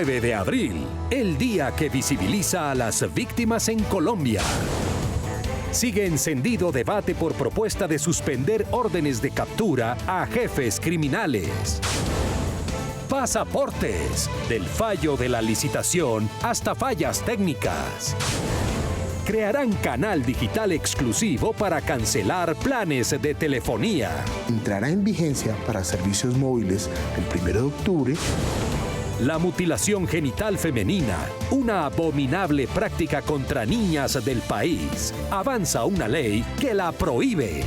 9 de abril, el día que visibiliza a las víctimas en Colombia. Sigue encendido debate por propuesta de suspender órdenes de captura a jefes criminales. Pasaportes, del fallo de la licitación hasta fallas técnicas. Crearán canal digital exclusivo para cancelar planes de telefonía. Entrará en vigencia para servicios móviles el 1 de octubre. La mutilación genital femenina, una abominable práctica contra niñas del país. Avanza una ley que la prohíbe.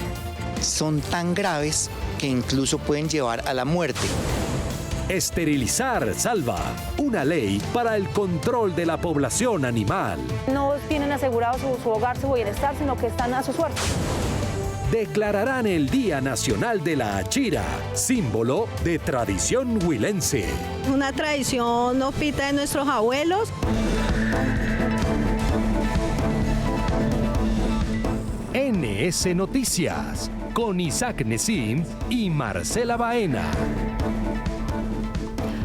Son tan graves que incluso pueden llevar a la muerte. Esterilizar salva, una ley para el control de la población animal. No tienen asegurado su hogar, su bienestar, sino que están a su suerte. Declararán el Día Nacional de la Achira, símbolo de tradición huilense. Una tradición opita de nuestros abuelos. NS Noticias, con Isaac Nesim y Marcela Baena.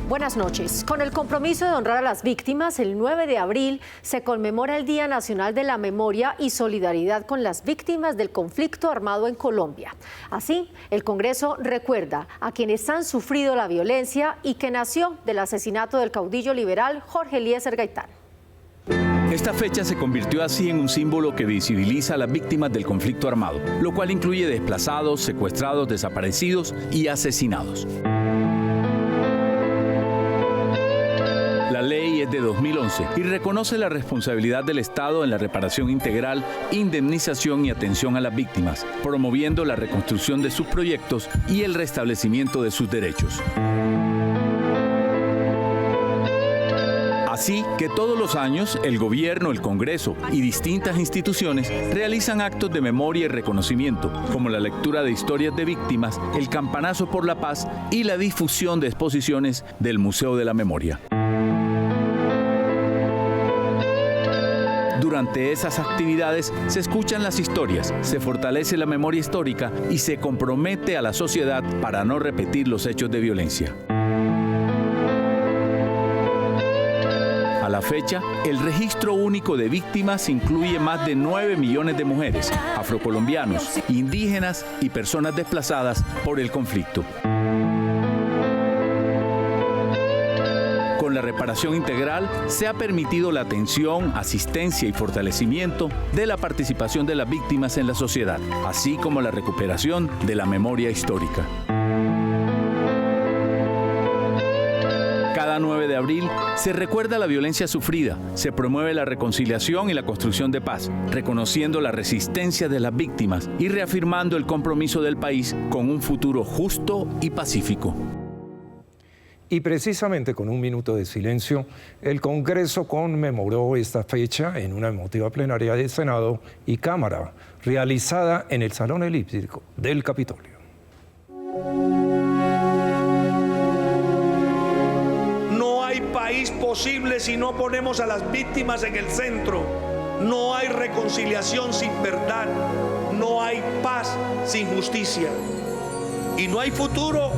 Buenas noches. Con el compromiso de honrar a las víctimas, el 9 de abril se conmemora el Día Nacional de la Memoria y Solidaridad con las víctimas del conflicto armado en Colombia. Así, el Congreso recuerda a quienes han sufrido la violencia y que nació del asesinato del caudillo liberal Jorge Eliezer Gaitán. Esta fecha se convirtió así en un símbolo que visibiliza a las víctimas del conflicto armado, lo cual incluye desplazados, secuestrados, desaparecidos y asesinados. La ley es de 2011 y reconoce la responsabilidad del Estado en la reparación integral, indemnización y atención a las víctimas, promoviendo la reconstrucción de sus proyectos y el restablecimiento de sus derechos. Así que todos los años el gobierno, el Congreso y distintas instituciones realizan actos de memoria y reconocimiento, como la lectura de historias de víctimas, el campanazo por la paz y la difusión de exposiciones del Museo de la Memoria. Durante esas actividades se escuchan las historias, se fortalece la memoria histórica y se compromete a la sociedad para no repetir los hechos de violencia. A la fecha, el registro único de víctimas incluye más de 9 millones de mujeres, afrocolombianos, indígenas y personas desplazadas por el conflicto. Con la reparación integral se ha permitido la atención, asistencia y fortalecimiento de la participación de las víctimas en la sociedad, así como la recuperación de la memoria histórica. Cada 9 de abril se recuerda la violencia sufrida, se promueve la reconciliación y la construcción de paz, reconociendo la resistencia de las víctimas y reafirmando el compromiso del país con un futuro justo y pacífico. Y precisamente con un minuto de silencio, el Congreso conmemoró esta fecha en una emotiva plenaria de Senado y Cámara, realizada en el Salón Elíptico del Capitolio. No hay país posible si no ponemos a las víctimas en el centro. No hay reconciliación sin verdad. No hay paz sin justicia. Y no hay futuro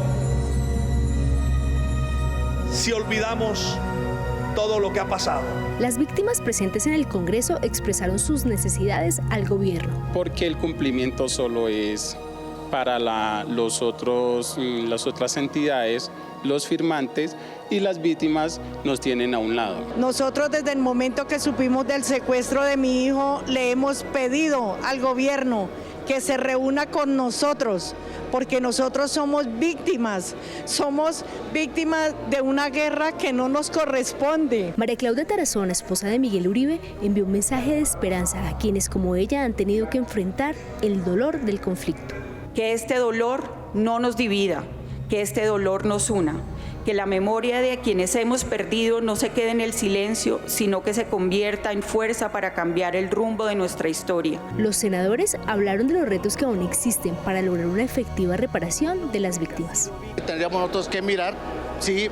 si olvidamos todo lo que ha pasado. Las víctimas presentes en el Congreso expresaron sus necesidades al gobierno. Porque el cumplimiento solo es para las otras entidades, los firmantes, y las víctimas nos tienen a un lado. Nosotros desde el momento que supimos del secuestro de mi hijo le hemos pedido al gobierno que se reúna con nosotros, porque nosotros somos víctimas de una guerra que no nos corresponde. María Claudia Tarazona, esposa de Miguel Uribe, envió un mensaje de esperanza a quienes como ella han tenido que enfrentar el dolor del conflicto. Que este dolor no nos divida, que este dolor nos una, que la memoria de quienes hemos perdido no se quede en el silencio, sino que se convierta en fuerza para cambiar el rumbo de nuestra historia. Los senadores hablaron de los retos que aún existen para lograr una efectiva reparación de las víctimas. Tendríamos nosotros que mirar si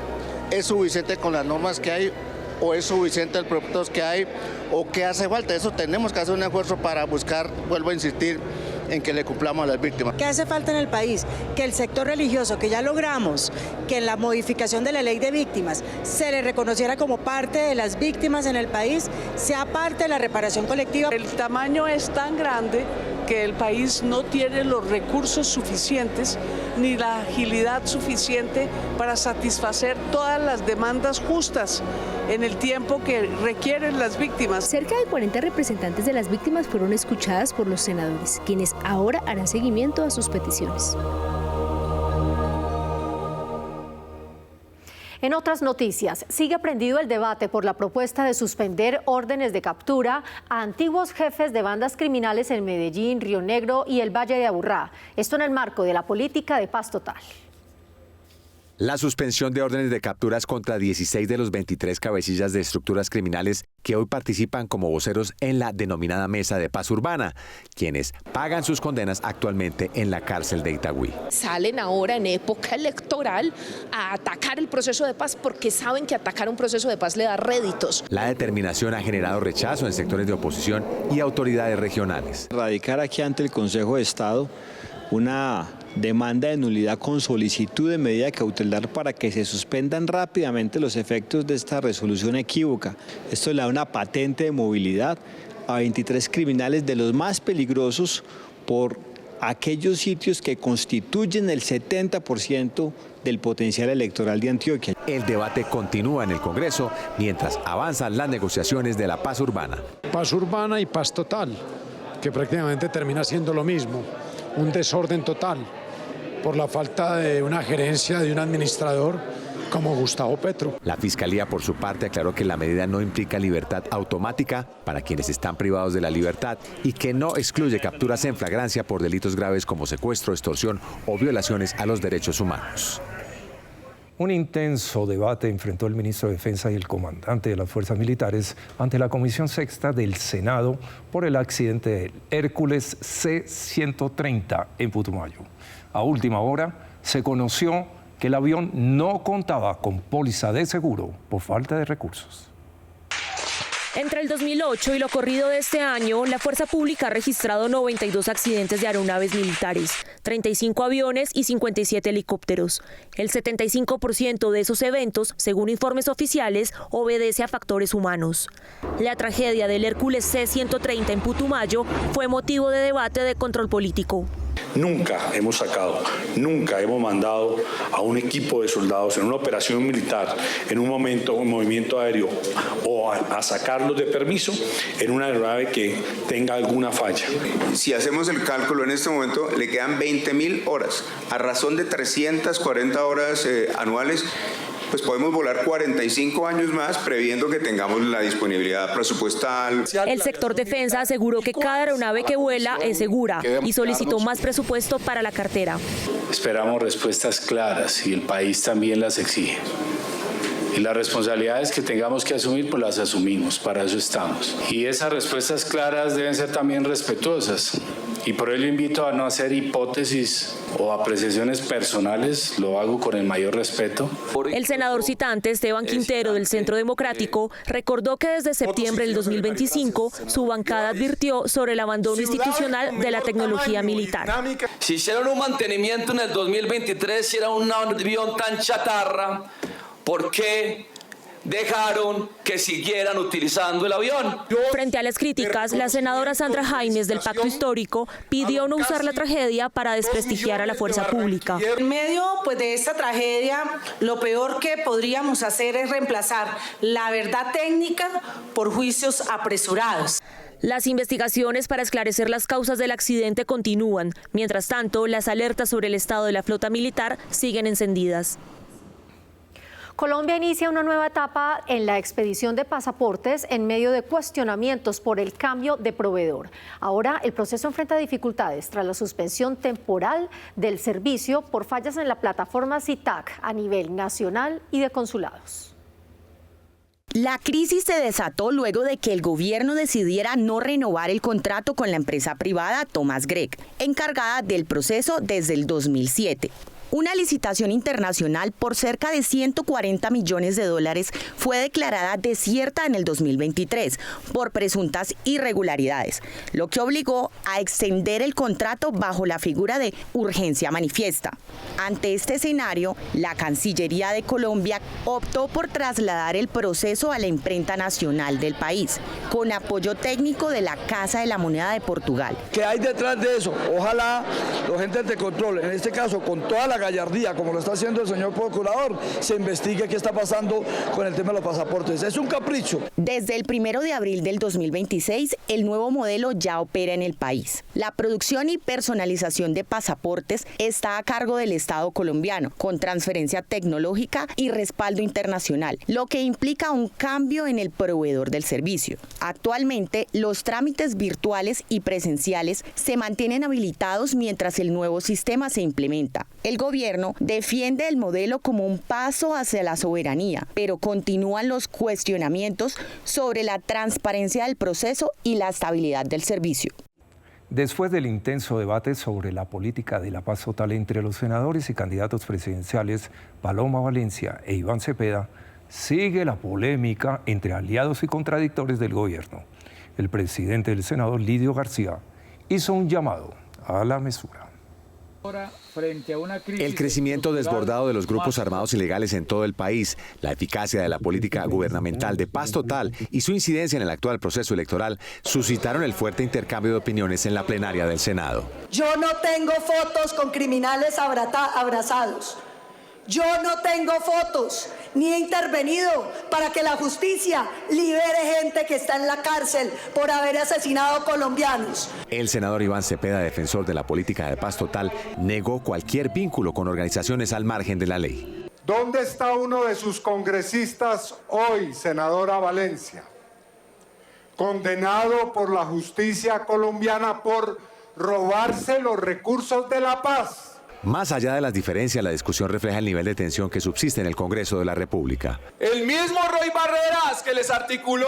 es suficiente con las normas que hay o es suficiente el proyectos que hay o qué hace falta. Eso tenemos que hacer un esfuerzo para buscar, vuelvo a insistir, en que le cumplamos a las víctimas. ¿Qué hace falta en el país? Que el sector religioso, que ya logramos que en la modificación de la ley de víctimas se le reconociera como parte de las víctimas en el país, sea parte de la reparación colectiva. El tamaño es tan grande que el país no tiene los recursos suficientes ni la agilidad suficiente para satisfacer todas las demandas justas en el tiempo que requieren las víctimas. Cerca de 40 representantes de las víctimas fueron escuchadas por los senadores, quienes ahora harán seguimiento a sus peticiones. En otras noticias, sigue prendido el debate por la propuesta de suspender órdenes de captura a antiguos jefes de bandas criminales en Medellín, Río Negro y el Valle de Aburrá. Esto en el marco de la política de paz total. La suspensión de órdenes de capturas contra 16 de los 23 cabecillas de estructuras criminales que hoy participan como voceros en la denominada Mesa de Paz Urbana, quienes pagan sus condenas actualmente en la cárcel de Itagüí. Salen ahora en época electoral a atacar el proceso de paz porque saben que atacar un proceso de paz le da réditos. La determinación ha generado rechazo en sectores de oposición y autoridades regionales. Radicar aquí ante el Consejo de Estado una demanda de nulidad con solicitud de medida cautelar para que se suspendan rápidamente los efectos de esta resolución equívoca. Esto le da una patente de movilidad a 23 criminales de los más peligrosos por aquellos sitios que constituyen el 70% del potencial electoral de Antioquia. El debate continúa en el Congreso mientras avanzan las negociaciones de la paz urbana. Paz urbana y paz total, que prácticamente termina siendo lo mismo. Un desorden total por la falta de una gerencia de un administrador como Gustavo Petro. La Fiscalía, por su parte, aclaró que la medida no implica libertad automática para quienes están privados de la libertad y que no excluye capturas en flagrancia por delitos graves como secuestro, extorsión o violaciones a los derechos humanos. Un intenso debate enfrentó el ministro de Defensa y el comandante de las Fuerzas Militares ante la Comisión Sexta del Senado por el accidente del Hércules C-130 en Putumayo. A última hora se conoció que el avión no contaba con póliza de seguro por falta de recursos. Entre el 2008 y lo corrido de este año, la Fuerza Pública ha registrado 92 accidentes de aeronaves militares, 35 aviones y 57 helicópteros. El 75% de esos eventos, según informes oficiales, obedece a factores humanos. La tragedia del Hércules C-130 en Putumayo fue motivo de debate de control político. Nunca hemos mandado a un equipo de soldados en una operación militar, en un movimiento aéreo o a sacarlos de permiso en una aeronave que tenga alguna falla. Si hacemos el cálculo en este momento, le quedan 20.000 horas, a razón de 340 horas anuales. Pues podemos volar 45 años más previendo que tengamos la disponibilidad presupuestal. El sector defensa aseguró que cada aeronave que vuela es segura y solicitó más presupuesto para la cartera. Esperamos respuestas claras y el país también las exige. Y las responsabilidades que tengamos que asumir, pues las asumimos, para eso estamos. Y esas respuestas claras deben ser también respetuosas. Y por ello invito a no hacer hipótesis o apreciaciones personales, lo hago con el mayor respeto. El senador citante Esteban Quintero del Centro Democrático recordó que desde septiembre del 2025 su bancada advirtió sobre el abandono institucional de la tecnología militar. Si hicieron un mantenimiento en el 2023, si era un avión tan chatarra, ¿por qué dejaron que siguieran utilizando el avión? Frente a las críticas, la senadora Sandra Jaimes del Pacto Histórico pidió no usar la tragedia para desprestigiar a la fuerza pública. En medio de esta tragedia, lo peor que podríamos hacer es reemplazar la verdad técnica por juicios apresurados. Las investigaciones para esclarecer las causas del accidente continúan. Mientras tanto, las alertas sobre el estado de la flota militar siguen encendidas. Colombia inicia una nueva etapa en la expedición de pasaportes en medio de cuestionamientos por el cambio de proveedor. Ahora el proceso enfrenta dificultades tras la suspensión temporal del servicio por fallas en la plataforma SITAC a nivel nacional y de consulados. La crisis se desató luego de que el gobierno decidiera no renovar el contrato con la empresa privada Thomas Gregg, encargada del proceso desde el 2007. Una licitación internacional por cerca de 140 millones de dólares fue declarada desierta en el 2023 por presuntas irregularidades, lo que obligó a extender el contrato bajo la figura de urgencia manifiesta. Ante este escenario, la Cancillería de Colombia optó por trasladar el proceso a la imprenta nacional del país, con apoyo técnico de la Casa de la Moneda de Portugal. ¿Qué hay detrás de eso? Ojalá los entes de control, en este caso con toda la gallardía, como lo está haciendo el señor procurador, se investigue qué está pasando con el tema de los pasaportes. Es un capricho. Desde el 1 de abril del 2026, el nuevo modelo ya opera en el país. La producción y personalización de pasaportes está a cargo del Estado colombiano, con transferencia tecnológica y respaldo internacional, lo que implica un cambio en el proveedor del servicio. Actualmente, los trámites virtuales y presenciales se mantienen habilitados mientras el nuevo sistema se implementa. El gobierno defiende el modelo como un paso hacia la soberanía, pero continúan los cuestionamientos sobre la transparencia del proceso y la estabilidad del servicio. Después del intenso debate sobre la política de la paz total entre los senadores y candidatos presidenciales Paloma Valencia e Iván Cepeda, sigue la polémica entre aliados y contradictores del gobierno. El presidente del Senado, Lidio García, hizo un llamado a la mesura. El crecimiento desbordado de los grupos armados ilegales en todo el país, la eficacia de la política gubernamental de paz total y su incidencia en el actual proceso electoral suscitaron el fuerte intercambio de opiniones en la plenaria del Senado. Yo no tengo fotos con criminales abrazados. Yo no tengo fotos, ni he intervenido para que la justicia libere gente que está en la cárcel por haber asesinado colombianos. El senador Iván Cepeda, defensor de la política de paz total, negó cualquier vínculo con organizaciones al margen de la ley. ¿Dónde está uno de sus congresistas hoy, senadora Valencia, condenado por la justicia colombiana por robarse los recursos de la paz? Más allá de las diferencias, la discusión refleja el nivel de tensión que subsiste en el Congreso de la República. El mismo Roy Barreras que les articuló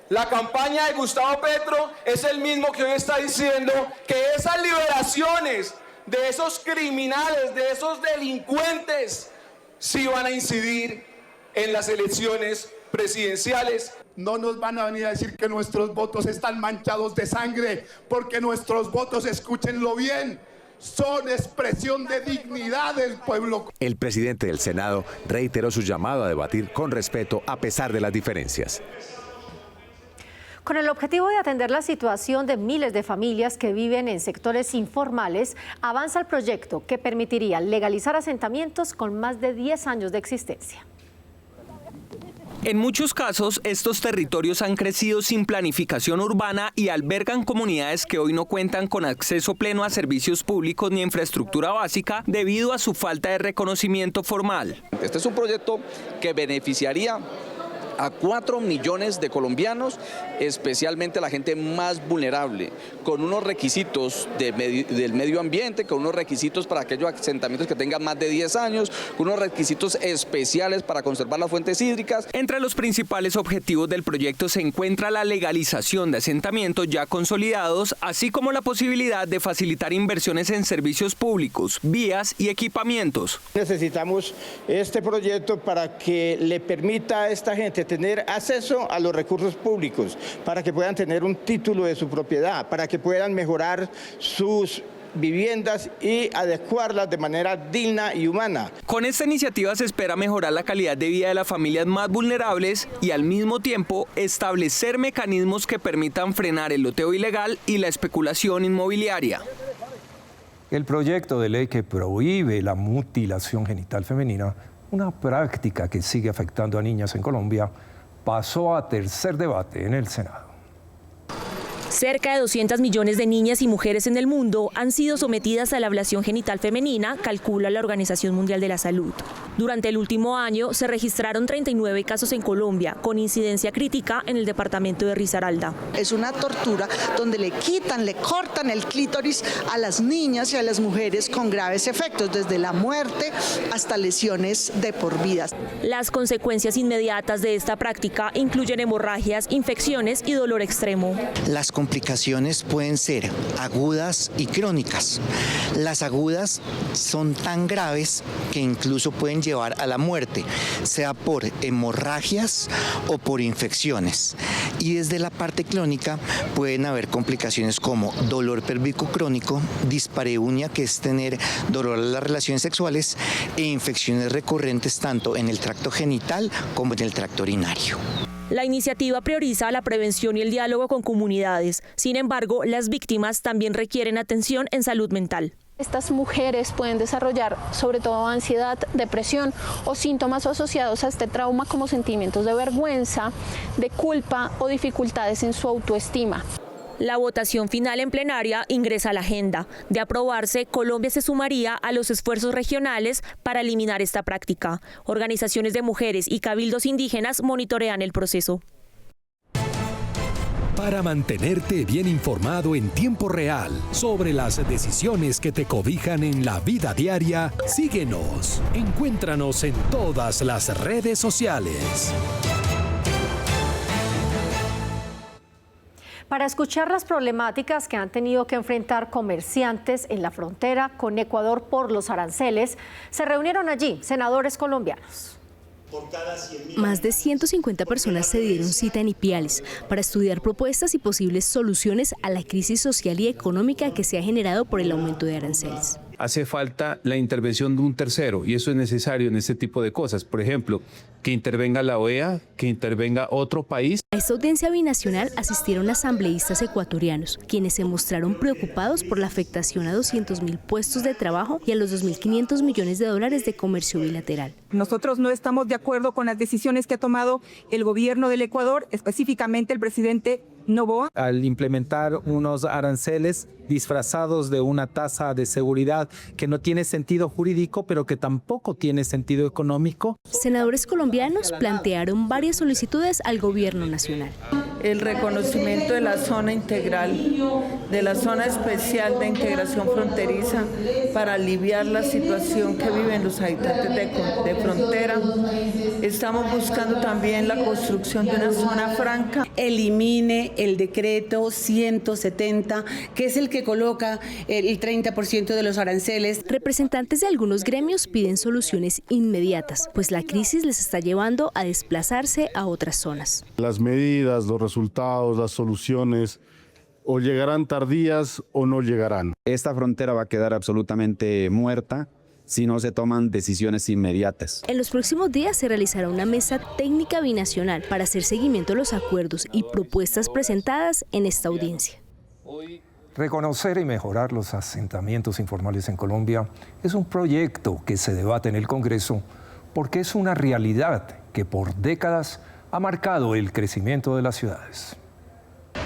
la campaña de Gustavo Petro es el mismo que hoy está diciendo que esas liberaciones de esos criminales, de esos delincuentes, sí van a incidir en las elecciones presidenciales. No nos van a venir a decir que nuestros votos están manchados de sangre, porque nuestros votos, escúchenlo bien, son expresión de dignidad del pueblo. El presidente del Senado reiteró su llamado a debatir con respeto a pesar de las diferencias. Con el objetivo de atender la situación de miles de familias que viven en sectores informales, avanza el proyecto que permitiría legalizar asentamientos con más de 10 años de existencia. En muchos casos, estos territorios han crecido sin planificación urbana y albergan comunidades que hoy no cuentan con acceso pleno a servicios públicos ni infraestructura básica debido a su falta de reconocimiento formal. Este es un proyecto que beneficiaría a 4 millones de colombianos, especialmente a la gente más vulnerable, con unos requisitos del medio ambiente, con unos requisitos para aquellos asentamientos que tengan más de 10 años, con unos requisitos especiales para conservar las fuentes hídricas. Entre los principales objetivos del proyecto se encuentra la legalización de asentamientos ya consolidados, así como la posibilidad de facilitar inversiones en servicios públicos, vías y equipamientos. Necesitamos este proyecto para que le permita a esta gente tener acceso a los recursos públicos, para que puedan tener un título de su propiedad, para que puedan mejorar sus viviendas y adecuarlas de manera digna y humana. Con esta iniciativa se espera mejorar la calidad de vida de las familias más vulnerables y al mismo tiempo establecer mecanismos que permitan frenar el loteo ilegal y la especulación inmobiliaria. El proyecto de ley que prohíbe la mutilación genital femenina, una práctica que sigue afectando a niñas en Colombia, pasó a tercer debate en el Senado. Cerca de 200 millones de niñas y mujeres en el mundo han sido sometidas a la ablación genital femenina, calcula la Organización Mundial de la Salud. Durante el último año se registraron 39 casos en Colombia, con incidencia crítica en el departamento de Risaralda. Es una tortura donde le cortan el clítoris a las niñas y a las mujeres con graves efectos, desde la muerte hasta lesiones de por vida. Las consecuencias inmediatas de esta práctica incluyen hemorragias, infecciones y dolor extremo. Las complicaciones pueden ser agudas y crónicas. Las agudas son tan graves que incluso pueden llevar a la muerte, sea por hemorragias o por infecciones. Y desde la parte crónica pueden haber complicaciones como dolor pélvico crónico, dispareunia, que es tener dolor a las relaciones sexuales, e infecciones recurrentes tanto en el tracto genital como en el tracto urinario. La iniciativa prioriza la prevención y el diálogo con comunidades. Sin embargo, las víctimas también requieren atención en salud mental. Estas mujeres pueden desarrollar sobre todo ansiedad, depresión o síntomas asociados a este trauma como sentimientos de vergüenza, de culpa o dificultades en su autoestima. La votación final en plenaria ingresa a la agenda. De aprobarse, Colombia se sumaría a los esfuerzos regionales para eliminar esta práctica. Organizaciones de mujeres y cabildos indígenas monitorean el proceso. Para mantenerte bien informado en tiempo real sobre las decisiones que te cobijan en la vida diaria, síguenos. Encuéntranos en todas las redes sociales. Para escuchar las problemáticas que han tenido que enfrentar comerciantes en la frontera con Ecuador por los aranceles, se reunieron allí senadores colombianos. Más de 150 personas se dieron cita en Ipiales para estudiar propuestas y posibles soluciones a la crisis social y económica que se ha generado por el aumento de aranceles. Hace falta la intervención de un tercero y eso es necesario en este tipo de cosas. Por ejemplo, que intervenga la OEA, que intervenga otro país. A esta audiencia binacional asistieron asambleístas ecuatorianos, quienes se mostraron preocupados por la afectación a 200.000 puestos de trabajo y a los 2.500 millones de dólares de comercio bilateral. Nosotros no estamos de acuerdo con las decisiones que ha tomado el gobierno del Ecuador, específicamente el presidente Noboa. Al implementar unos aranceles disfrazados de una tasa de seguridad que no tiene sentido jurídico, pero que tampoco tiene sentido económico. Senadores colombianos plantearon varias solicitudes al gobierno nacional. El reconocimiento de la zona integral, de la zona especial de integración fronteriza para aliviar la situación que viven los habitantes de frontera. Estamos buscando también la construcción de una zona franca. Elimine el decreto 170, que es el que coloca el 30% de los aranceles. Representantes de algunos gremios piden soluciones inmediatas, pues la crisis les está llevando a desplazarse a otras zonas. Las medidas, los resultados, las soluciones o llegarán tardías o no llegarán. Esta frontera va a quedar absolutamente muerta si no se toman decisiones inmediatas. En los próximos días se realizará una mesa técnica binacional para hacer seguimiento a los acuerdos y propuestas presentadas en esta audiencia. Reconocer y mejorar los asentamientos informales en Colombia es un proyecto que se debate en el Congreso porque es una realidad que por décadas ha marcado el crecimiento de las ciudades.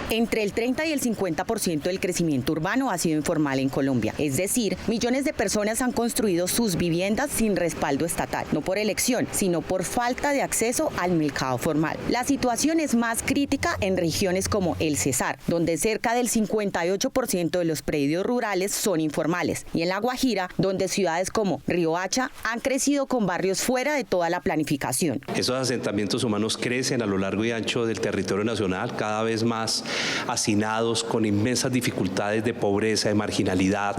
Entre el 30 y el 50% del crecimiento urbano ha sido informal en Colombia. Es decir, millones de personas han construido sus viviendas sin respaldo estatal, no por elección, sino por falta de acceso al mercado formal. La situación es más crítica en regiones como el Cesar, donde cerca del 58% de los predios rurales son informales, y en La Guajira, donde ciudades como Riohacha han crecido con barrios fuera de toda la planificación. Esos asentamientos humanos crecen a lo largo y ancho del territorio nacional, cada vez más hacinados, con inmensas dificultades de pobreza, de marginalidad,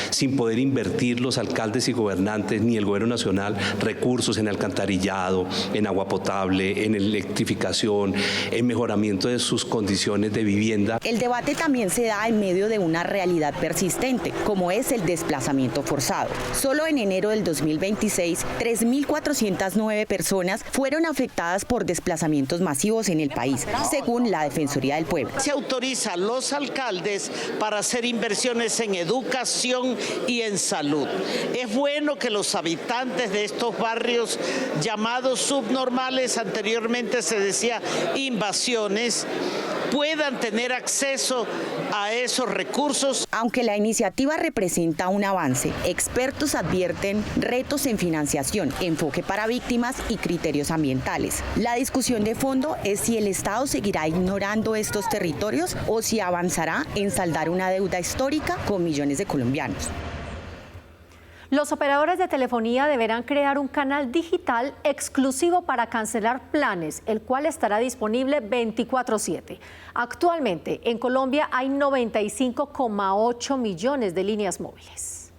sin poder invertir los alcaldes y gobernantes ni el gobierno nacional recursos en alcantarillado, en agua potable, en electrificación, en mejoramiento de sus condiciones de vivienda. El debate también se da en medio de una realidad persistente, como es el desplazamiento forzado. Solo en enero del 2026, 3.409 personas fueron afectadas por desplazamientos masivos en el país, según la Defensoría del Pueblo. Se autoriza a los alcaldes para hacer inversiones en educación y en salud. Es bueno que los habitantes de estos barrios llamados subnormales, anteriormente se decía invasiones, puedan tener acceso a esos recursos. Aunque la iniciativa representa un avance, expertos advierten retos en financiación, enfoque para víctimas y criterios ambientales. La discusión de fondo es si el Estado seguirá ignorando estos territorios o si avanzará en saldar una deuda histórica con millones de colombianos. Los operadores de telefonía deberán crear un canal digital exclusivo para cancelar planes, el cual estará disponible 24/7. Actualmente, en Colombia hay 95,8 millones de líneas móviles.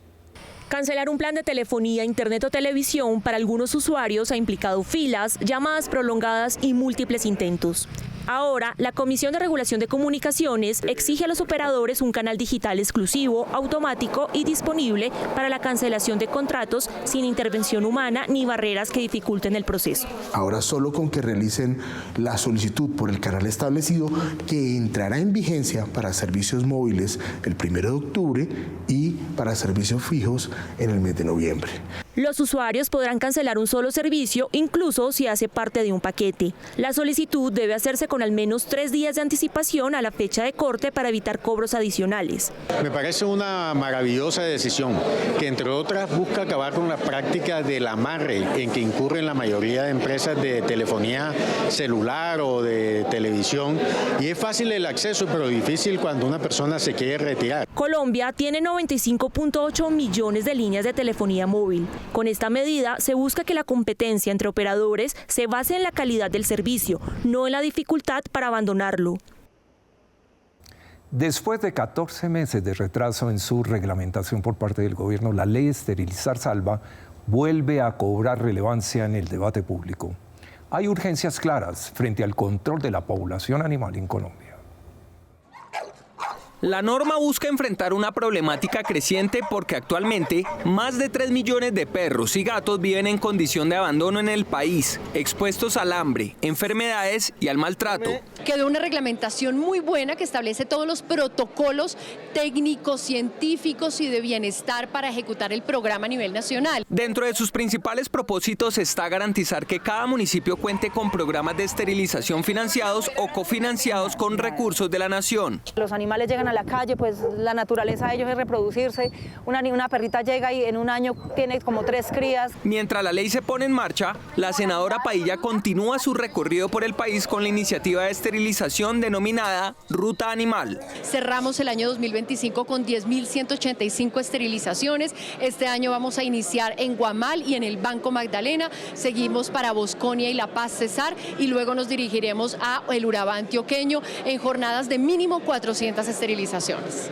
Cancelar un plan de telefonía, internet o televisión para algunos usuarios ha implicado filas, llamadas prolongadas y múltiples intentos. Ahora, la Comisión de Regulación de Comunicaciones exige a los operadores un canal digital exclusivo, automático y disponible para la cancelación de contratos sin intervención humana ni barreras que dificulten el proceso. Ahora solo con que realicen la solicitud por el canal establecido, que entrará en vigencia para servicios móviles el 1 de octubre y para servicios fijos en el mes de noviembre. Los usuarios podrán cancelar un solo servicio, incluso si hace parte de un paquete. La solicitud debe hacerse con al menos 3 días de anticipación a la fecha de corte para evitar cobros adicionales. Me parece una maravillosa decisión que, entre otras, busca acabar con la práctica del amarre en que incurren la mayoría de empresas de telefonía celular o de televisión. Y es fácil el acceso, pero difícil cuando una persona se quiere retirar. Colombia tiene 95,8 millones de líneas de telefonía móvil. Con esta medida se busca que la competencia entre operadores se base en la calidad del servicio, no en la dificultad para abandonarlo. Después de 14 meses de retraso en su reglamentación por parte del gobierno, la ley Esterilizar Salva vuelve a cobrar relevancia en el debate público. Hay urgencias claras frente al control de la población animal en Colombia. La norma busca enfrentar una problemática creciente porque actualmente más de 3 millones de perros y gatos viven en condición de abandono en el país, expuestos al hambre, enfermedades y al maltrato. Quedó una reglamentación muy buena que establece todos los protocolos técnicos, científicos y de bienestar para ejecutar el programa a nivel nacional. Dentro de sus principales propósitos está garantizar que cada municipio cuente con programas de esterilización financiados o cofinanciados con recursos de la nación. Los animales llegan a la calle, pues la naturaleza de ellos es reproducirse. Una perrita llega y en un año tiene como 3 crías. Mientras la ley se pone en marcha, la senadora Padilla continúa su recorrido por el país con la iniciativa de esterilización denominada Ruta Animal. Cerramos el año 2025 con 10.185 esterilizaciones. Este año vamos a iniciar en Guamal y en el Banco Magdalena. Seguimos para Bosconia y La Paz Cesar y luego nos dirigiremos a el Urabá antioqueño en jornadas de mínimo 400 esterilizaciones.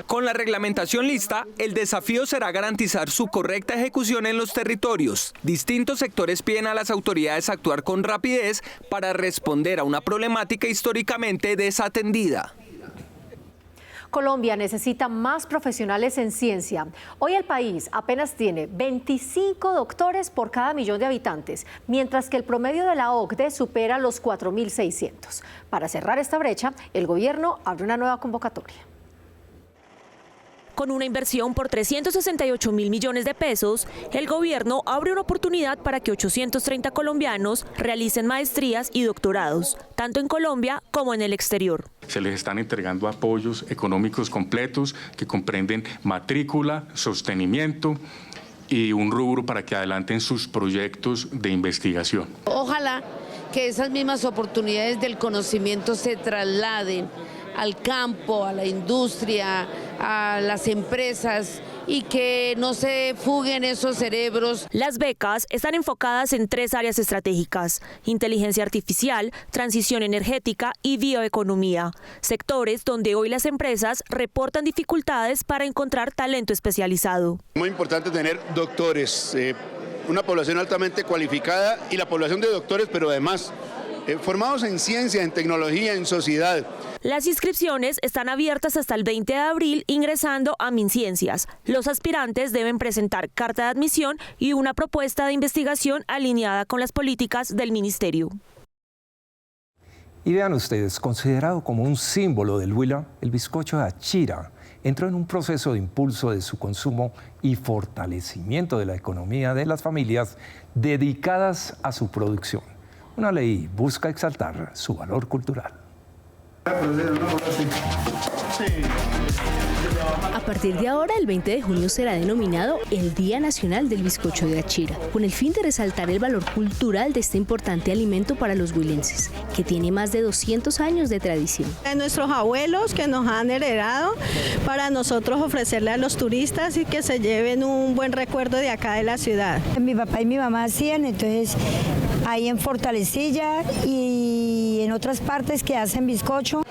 Con la reglamentación lista, el desafío será garantizar su correcta ejecución en los territorios. Distintos sectores piden a las autoridades actuar con rapidez para responder a una problemática históricamente desatendida. Colombia necesita más profesionales en ciencia. Hoy el país apenas tiene 25 doctores por cada millón de habitantes, mientras que el promedio de la OCDE supera los 4.600. Para cerrar esta brecha, el gobierno abre una nueva convocatoria. Con una inversión por 368.000 millones de pesos, el gobierno abre una oportunidad para que 830 colombianos realicen maestrías y doctorados, tanto en Colombia como en el exterior. Se les están entregando apoyos económicos completos que comprenden matrícula, sostenimiento y un rubro para que adelanten sus proyectos de investigación. Ojalá que esas mismas oportunidades del conocimiento se trasladen al campo, a la industria, a las empresas y que no se fuguen esos cerebros. Las becas están enfocadas en 3 áreas estratégicas: inteligencia artificial, transición energética y bioeconomía, sectores donde hoy las empresas reportan dificultades para encontrar talento especializado. Muy importante tener doctores, una población altamente cualificada y la población de doctores, pero además formados en ciencia, en tecnología, en sociedad. Las inscripciones están abiertas hasta el 20 de abril ingresando a MinCiencias. Los aspirantes deben presentar carta de admisión y una propuesta de investigación alineada con las políticas del ministerio. Y vean ustedes, considerado como un símbolo del Huila, el bizcocho de Achira entró en un proceso de impulso de su consumo y fortalecimiento de la economía de las familias dedicadas a su producción. Una ley busca exaltar su valor cultural. A partir de ahora, el 20 de junio será denominado el Día Nacional del Bizcocho de Achira, con el fin de resaltar el valor cultural de este importante alimento para los huilenses, que tiene más de 200 años de tradición. De nuestros abuelos que nos han heredado, para nosotros ofrecerle a los turistas y que se lleven un buen recuerdo de acá de la ciudad. Mi papá y mi mamá hacían, entonces ahí en Fortalecilla y en otras partes que hacen bizcocho.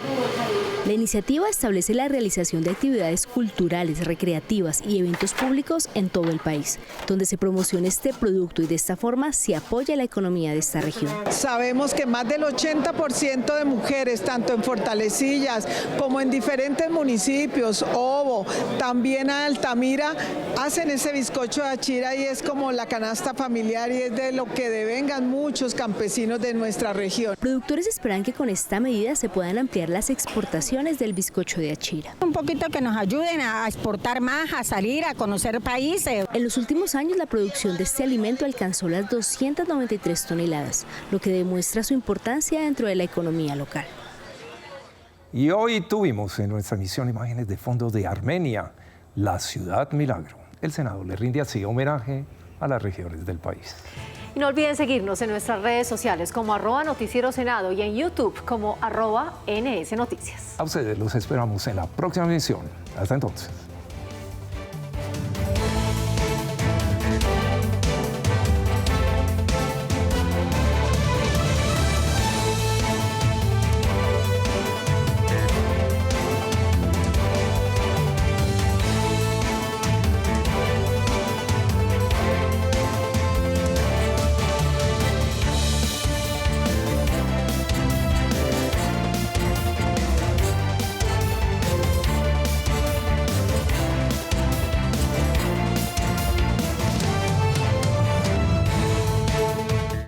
La iniciativa establece la realización de actividades culturales, recreativas y eventos públicos en todo el país, donde se promociona este producto y de esta forma se apoya la economía de esta región. Sabemos que más del 80% de mujeres, tanto en Fortalecillas como en diferentes municipios, Obo, también a Altamira, hacen ese bizcocho de achira y es como la canasta familiar y es de lo que devengan muchos campesinos de nuestra región. Productores esperan que con esta medida se puedan ampliar las exportaciones del bizcocho de achira. Un poquito que nos ayuden a exportar más, a salir, a conocer países. En los últimos años la producción de este alimento alcanzó las 293 toneladas, lo que demuestra su importancia dentro de la economía local. Y hoy tuvimos en nuestra emisión imágenes de fondo de Armenia, la ciudad milagro. El Senado le rinde así homenaje a las regiones del país. Y no olviden seguirnos en nuestras redes sociales como @Noticiero Senado y en YouTube como @NS Noticias. A ustedes los esperamos en la próxima emisión. Hasta entonces.